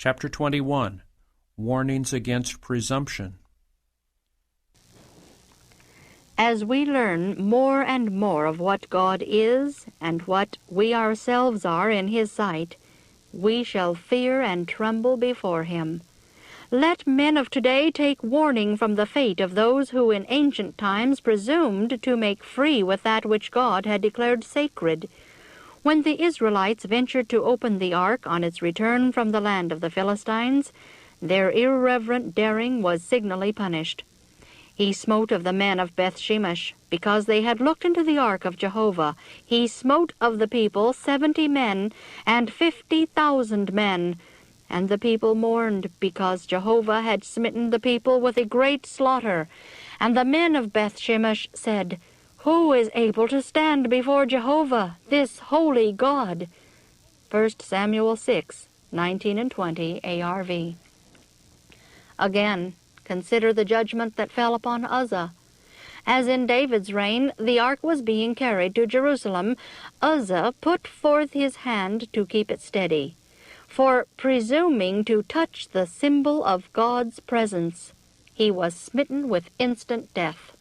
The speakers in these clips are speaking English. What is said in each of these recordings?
Chapter 21, Warnings Against Presumption. As we learn more and more of what God is and what we ourselves are in His sight, we shall fear and tremble before Him. Let men of today take warning from the fate of those who in ancient times presumed to make free with that which God had declared sacred. When the Israelites ventured to open the ark on its return from the land of the Philistines, their irreverent daring was signally punished. He smote of the men of Beth-shemesh, because they had looked into the ark of Jehovah. He smote of the people 70 men and 50,000 men. And the people mourned, because Jehovah had smitten the people with a great slaughter. And the men of Beth-shemesh said, "Who is able to stand before Jehovah, this holy God?" 1 Samuel 6, 19 and 20, ARV. Again, consider the judgment that fell upon Uzzah. As in David's reign, the ark was being carried to Jerusalem, Uzzah put forth his hand to keep it steady, for presuming to touch the symbol of God's presence, he was smitten with instant death.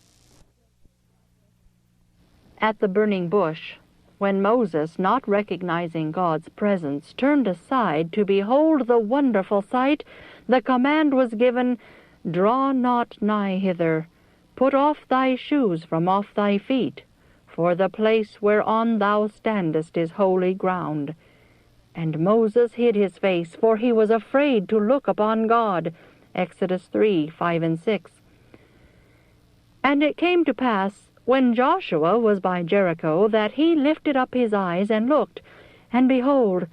At the burning bush, when Moses, not recognizing God's presence, turned aside to behold the wonderful sight, the command was given, "Draw not nigh hither. Put off thy shoes from off thy feet, for the place whereon thou standest is holy ground." And Moses hid his face, for he was afraid to look upon God. Exodus 3, 5 and 6. And it came to pass, when Joshua was by Jericho, that he lifted up his eyes and looked, and behold,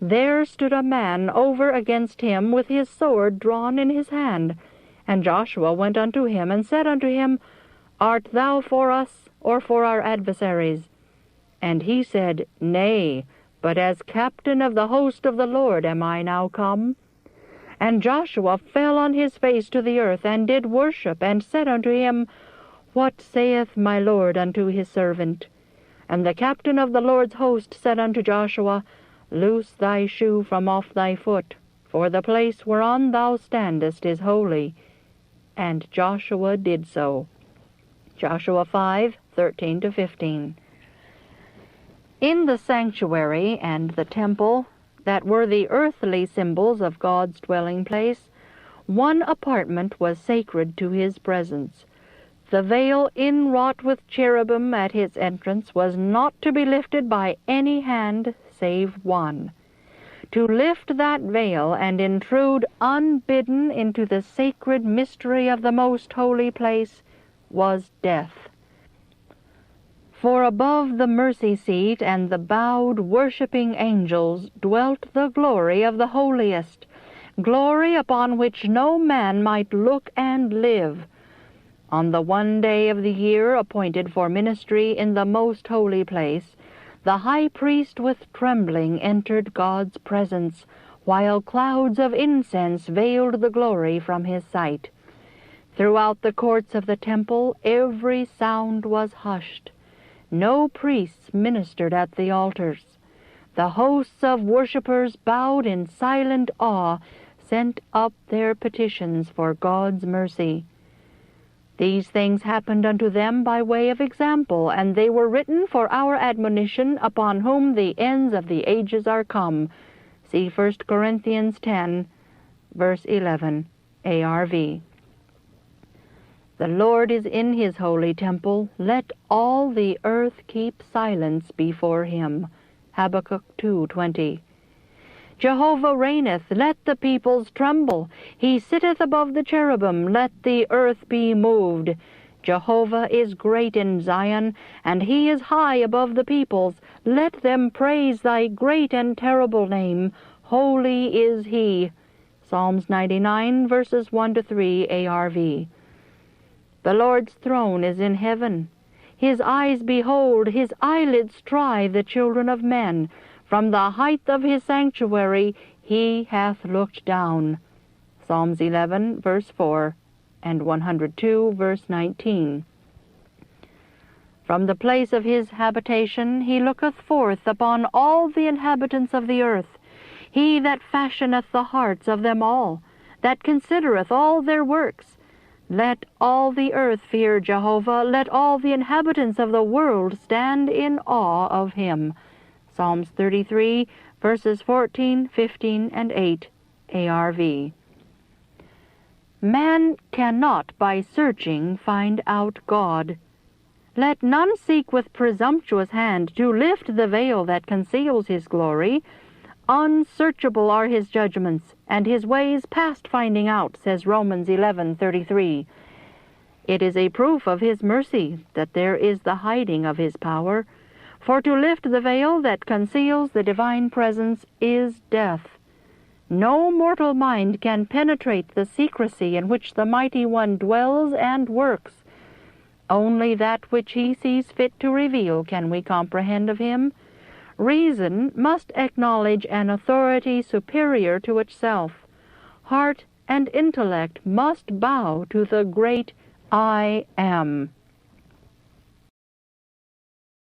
there stood a man over against him with his sword drawn in his hand. And Joshua went unto him, and said unto him, "Art thou for us, or for our adversaries?" And he said, "Nay, but as captain of the host of the Lord am I now come." And Joshua fell on his face to the earth, and did worship, and said unto him, "What saith my Lord unto his servant?" And the captain of the Lord's host said unto Joshua, "Loose thy shoe from off thy foot, for the place whereon thou standest is holy." And Joshua did so. Joshua 5, 13 to 15. In the sanctuary and the temple, that were the earthly symbols of God's dwelling place, one apartment was sacred to His presence. The veil inwrought with cherubim at its entrance was not to be lifted by any hand save one. To lift that veil and intrude unbidden into the sacred mystery of the most holy place was death. For above the mercy seat and the bowed, worshipping angels dwelt the glory of the holiest, glory upon which no man might look and live. On the one day of the year appointed for ministry in the most holy place, the high priest with trembling entered God's presence, while clouds of incense veiled the glory from his sight. Throughout the courts of the temple every sound was hushed. No priests ministered at the altars. The hosts of worshippers, bowed in silent awe, sent up their petitions for God's mercy. These things happened unto them by way of example, and they were written for our admonition, upon whom the ends of the ages are come. See 1 Corinthians 10, verse 11, ARV. The Lord is in His holy temple. Let all the earth keep silence before Him. Habakkuk 2:20. Jehovah reigneth, let the peoples tremble. He sitteth above the cherubim, let the earth be moved. Jehovah is great in Zion, and He is high above the peoples. Let them praise Thy great and terrible name. Holy is He. Psalms 99, verses 1 to 3, ARV. The Lord's throne is in heaven. His eyes behold, His eyelids try the children of men. From the height of His sanctuary He hath looked down. Psalms 11, verse 4, and 102, verse 19. From the place of His habitation He looketh forth upon all the inhabitants of the earth. He that fashioneth the hearts of them all, that considereth all their works. Let all the earth fear Jehovah, let all the inhabitants of the world stand in awe of him. Psalms 33, verses 14, 15, and 8, ARV. Man cannot by searching find out God. Let none seek with presumptuous hand to lift the veil that conceals his glory. Unsearchable are his judgments, and his ways past finding out, says Romans 11:33. It is a proof of his mercy that there is the hiding of his power, for to lift the veil that conceals the divine presence is death. No mortal mind can penetrate the secrecy in which the Mighty One dwells and works. Only that which he sees fit to reveal can we comprehend of him. Reason must acknowledge an authority superior to itself. Heart and intellect must bow to the great I Am.